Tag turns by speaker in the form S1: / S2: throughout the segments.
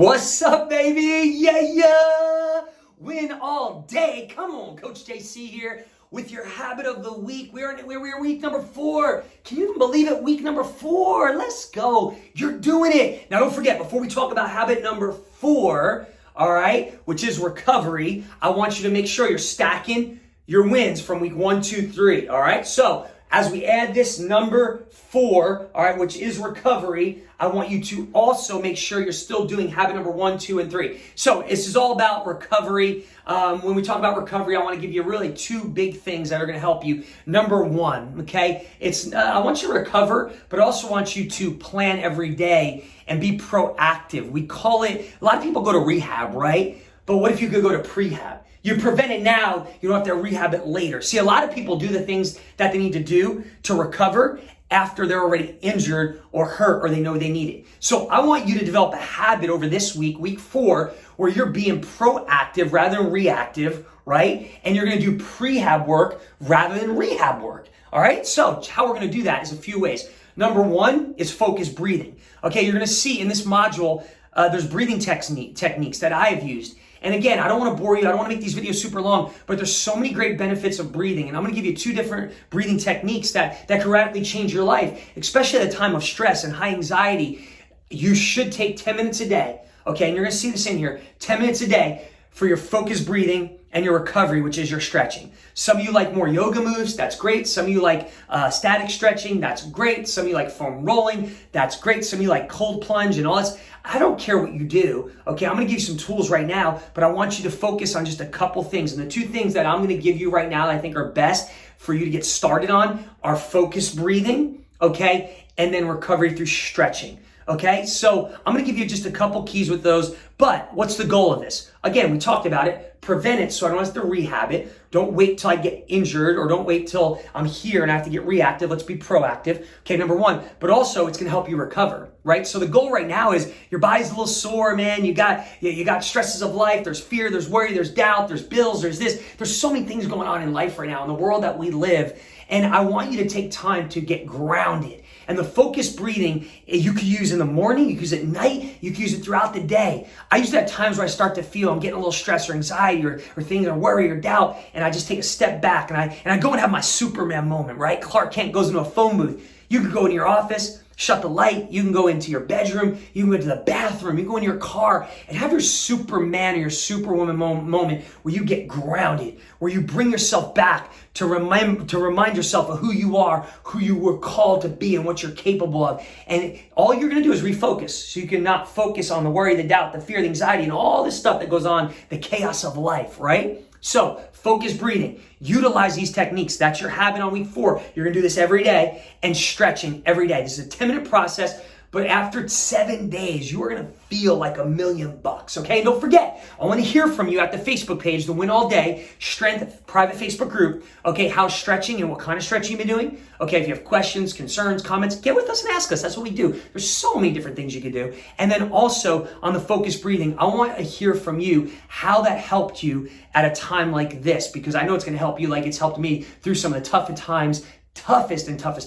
S1: What's up, baby? Yeah. Win all day. Come on, Coach JC here with your habit of the week. We're week number 4. Can you even believe it? Week number 4. Let's go. You're doing it. Now, don't forget, before we talk about habit number 4, all right, which is recovery, I want you to make sure you're stacking your wins from week 1, 2, 3. All right. So as we add this number 4, all right, which is recovery, I want you to also make sure you're still doing habit number 1, 2, and 3. So this is all about recovery. When we talk about recovery, I want to give you really 2 big things that are going to help you. Number 1, okay, I want you to recover, but also want you to plan every day and be proactive. We call it, a lot of people go to rehab, right? But what if you could go to prehab? You prevent it now, you don't have to rehab it later. See, a lot of people do the things that they need to do to recover after they're already injured or hurt or they know they need it. So I want you to develop a habit over this week, week 4, where you're being proactive rather than reactive, right? And you're gonna do prehab work rather than rehab work, all right? So how we're gonna do that is a few ways. Number 1 is focused breathing. Okay, you're gonna see in this module, there's breathing techniques that I have used. And again, I don't want to bore you. I don't want to make these videos super long, but there's so many great benefits of breathing. And I'm going to give you 2 different breathing techniques that can radically change your life, especially at a time of stress and high anxiety. You should take 10 minutes a day. Okay. And you're going to see this in here, 10 minutes a day for your focused breathing and your recovery, which is your stretching. Some of you like more yoga moves. That's great. Some of you like static stretching. That's great. Some of you like foam rolling. That's great. Some of you like cold plunge and all that. I don't care what you do. Okay, I'm going to give you some tools right now, but I want you to focus on just a couple things. And the 2 things that I'm going to give you right now that I think are best for you to get started on are focused breathing, okay, and then recovery through stretching. Okay, so I'm going to give you just a couple keys with those, but what's the goal of this? Again, we talked about it, prevent it so I don't have to rehab it. Don't wait till I get injured or don't wait till I'm here and I have to get reactive. Let's be proactive. Okay, number 1, but also it's going to help you recover, right? So the goal right now is your body's a little sore, man. You got stresses of life. There's fear, there's worry, there's doubt, there's bills, there's this. There's so many things going on in life right now in the world that we live. And I want you to take time to get grounded. And the focused breathing, you could use in the morning, you could use at night, you could use it throughout the day. I use it at times where I start to feel I'm getting a little stress or anxiety or things or worry or doubt, and I just take a step back and I go and have my Superman moment, right? Clark Kent goes into a phone booth. You could go into your office, shut the light, you can go into your bedroom, you can go into the bathroom, you can go in your car and have your Superman or your Superwoman moment where you get grounded, where you bring yourself back to remind yourself of who you are, who you were called to be and what you're capable of. And all you're gonna do is refocus. So you can not focus on the worry, the doubt, the fear, the anxiety, and all this stuff that goes on, the chaos of life, right? So focus breathing, utilize these techniques. That's your habit on week 4. You're gonna do this every day and stretching every day. This is a 10-minute process, but after 7 days, you are gonna feel like $1,000,000, okay? And don't forget, I wanna hear from you at the Facebook page, the Win All Day Strength private Facebook group, okay? How stretching and what kind of stretching you've been doing. Okay, if you have questions, concerns, comments, get with us and ask us. That's what we do. There's so many different things you can do. And then also on the focused breathing, I want to hear from you how that helped you at a time like this, because I know it's gonna help you like it's helped me through some of the toughest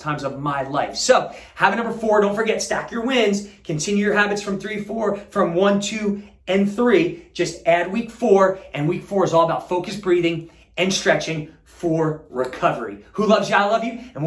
S1: times of my life. So habit number 4, don't forget, stack your wins, continue your habits from 1, 2, and 3. Just add week 4, and week 4 is all about focused breathing and stretching for recovery. Who loves you? I love you. And we'll